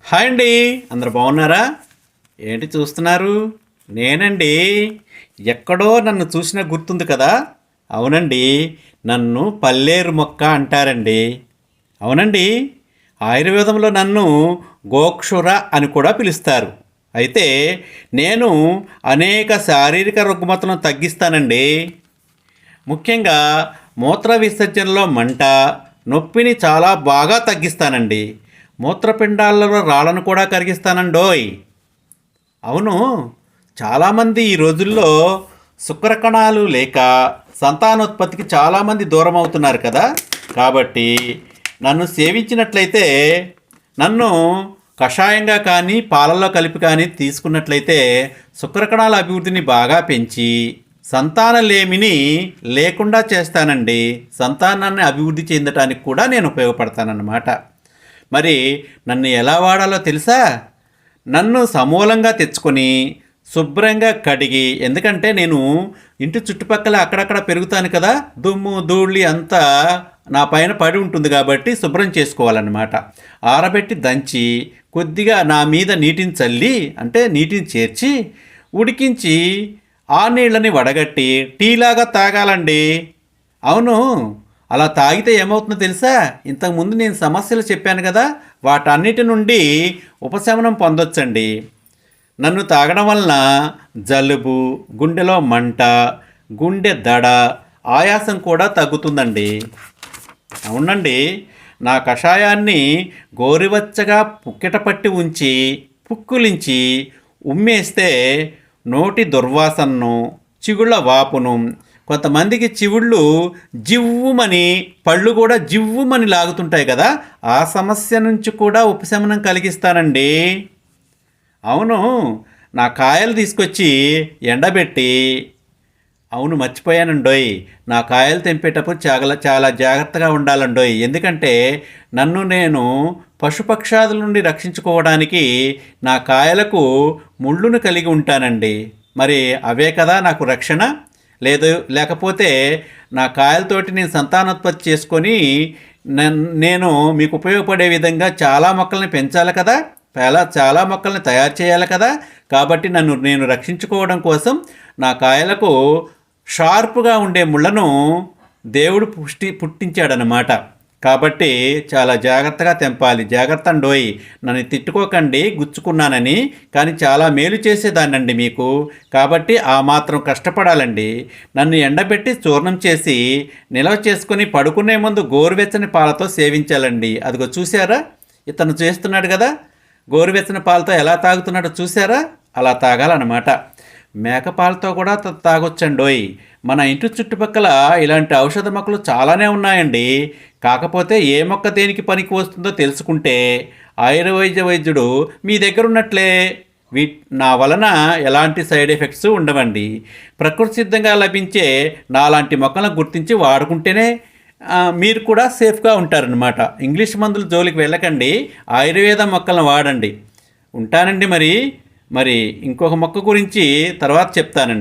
Hi అండి, అందరు బాగున్నారా? ఏంటి చూస్తున్నారు? నేనండి. ఎక్కడో నన్ను చూసిన గుర్తుంది కదా. అవునండి, నన్ను పల్లేరు మొక్క అంటారండి. అవునండి, ఆయుర్వేదంలో నన్ను గోక్షుర అని కూడా పిలుస్తారు. అయితే నేను అనేక శారీరక రుగ్మతలను తగ్గిస్తానండి. ముఖ్యంగా మూత్ర విసర్జనలో మంట, నొప్పిని చాలా బాగా తగ్గిస్తానండి. మూత్రపిండాలలో రాళ్ళను కూడా కరిగిస్తానండోయ్. అవును, చాలామంది ఈ రోజుల్లో శుక్రకణాలు లేక సంతానోత్పత్తికి చాలామంది దూరం అవుతున్నారు కదా. కాబట్టి నన్ను సేవించినట్లయితే, నన్ను కషాయంగా కానీ పాలల్లో కలిపి కానీ తీసుకున్నట్లయితే శుక్రకణాల అభివృద్ధిని బాగా పెంచి సంతానలేమిని లేకుండా చేస్తానండి. సంతానాన్ని అభివృద్ధి చెందటానికి కూడా నేను ఉపయోగపడతానన్నమాట. మరి నన్ను ఎలా వాడాలో తెలుసా? నన్ను సమూలంగా తెచ్చుకొని శుభ్రంగా కడిగి, ఎందుకంటే నేను ఇంటి చుట్టుపక్కల అక్కడక్కడ పెరుగుతాను కదా, దుమ్ము ధూళి అంతా నా పైన పడి ఉంటుంది కాబట్టి శుభ్రం చేసుకోవాలన్నమాట. ఆరబెట్టి దంచి కొద్దిగా నా మీద నీటిని చల్లి, అంటే నీటిని చేర్చి ఉడికించి ఆ నీళ్ళని వడగట్టి టీలాగా తాగాలండి. అవును, అలా తాగితే ఏమవుతుందో తెలుసా? ఇంతకుముందు నేను సమస్యలు చెప్పాను కదా, వాటన్నిటి నుండి ఉపశమనం పొందొచ్చండి. నన్ను తాగడం వలన జలుబు, గుండెలో మంట, గుండె దడ, ఆయాసం కూడా తగ్గుతుందండి. అవునండి, నా కషాయాన్ని గోరువెచ్చగా పుక్కెట పట్టి ఉంచి పుక్కులించి ఉమ్మేస్తే నోటి దుర్వాసనను, చిగుళ్ళ వాపును, కొంతమందికి చివుళ్ళు జివ్వుమని, పళ్ళు కూడా జివ్వుమని లాగుతుంటాయి కదా, ఆ సమస్య నుంచి కూడా ఉపశమనం కలిగిస్తానండి. అవును, నా కాయలు తీసుకొచ్చి ఎండబెట్టి, అవును మర్చిపోయానండోయ్, నా కాయలు తెంపేటప్పుడు చాలా చాలా జాగ్రత్తగా ఉండాలండోయ్. ఎందుకంటే నన్ను నేను పశుపక్షాదుల నుండి రక్షించుకోవడానికి నా కాయలకు ముళ్ళును కలిగి ఉంటానండి. మరి అవే కదా నాకు రక్షణ. లేకపోతే నా కాయలతోటి నేను సంతానోత్పత్తి చేసుకొని నేను మీకు ఉపయోగపడే విధంగా చాలా మొక్కల్ని పెంచాలి కదా, చాలా మొక్కల్ని తయారు చేయాలి కదా. కాబట్టి నేను రక్షించుకోవడం కోసం నా కాయలకు షార్ప్గా ఉండే ముళ్ళను దేవుడు పుట్టించాడనమాట. కాబట్టి చాలా జాగ్రత్తగా తెంపాలి. జాగ్రత్త అండోయ్, నన్ను తిట్టుకోకండి గుచ్చుకున్నానని, కానీ చాలా మేలు చేసేదాన్నండి మీకు. కాబట్టి ఆ మాత్రం కష్టపడాలండి. నన్ను ఎండబెట్టి చూర్ణం చేసి నిల్వ చేసుకుని పడుకునే ముందు గోరువెచ్చని పాలతో సేవించాలండి. అదిగో చూసారా, ఇతను చేస్తున్నాడు కదా, గోరువెచ్చని పాలతో ఎలా తాగుతున్నాడో చూసారా? అలా తాగాలన్నమాట. మేకపాలతో కూడా తాగొచ్చండోయ్. మన ఇంటి చుట్టుపక్కల ఇలాంటి ఔషధ మొక్కలు చాలానే ఉన్నాయండి. కాకపోతే ఏ మొక్క దేనికి పనికి వస్తుందో తెలుసుకుంటే ఆయుర్వేద వైద్యుడు మీ దగ్గర ఉన్నట్లే. నా వలన ఎలాంటి సైడ్ ఎఫెక్ట్స్ ఉండవండి. ప్రకృతి సిద్ధంగా లభించే నాలాంటి మొక్కలను గుర్తించి వాడుకుంటేనే మీరు కూడా సేఫ్గా ఉంటారనమాట. ఇంగ్లీష్ మందుల జోలికి వెళ్ళకండి, ఆయుర్వేద మొక్కలను వాడండి. ఉంటానండి. మరి ఇంకొక మొక్క గురించి తర్వాత చెప్తానండి.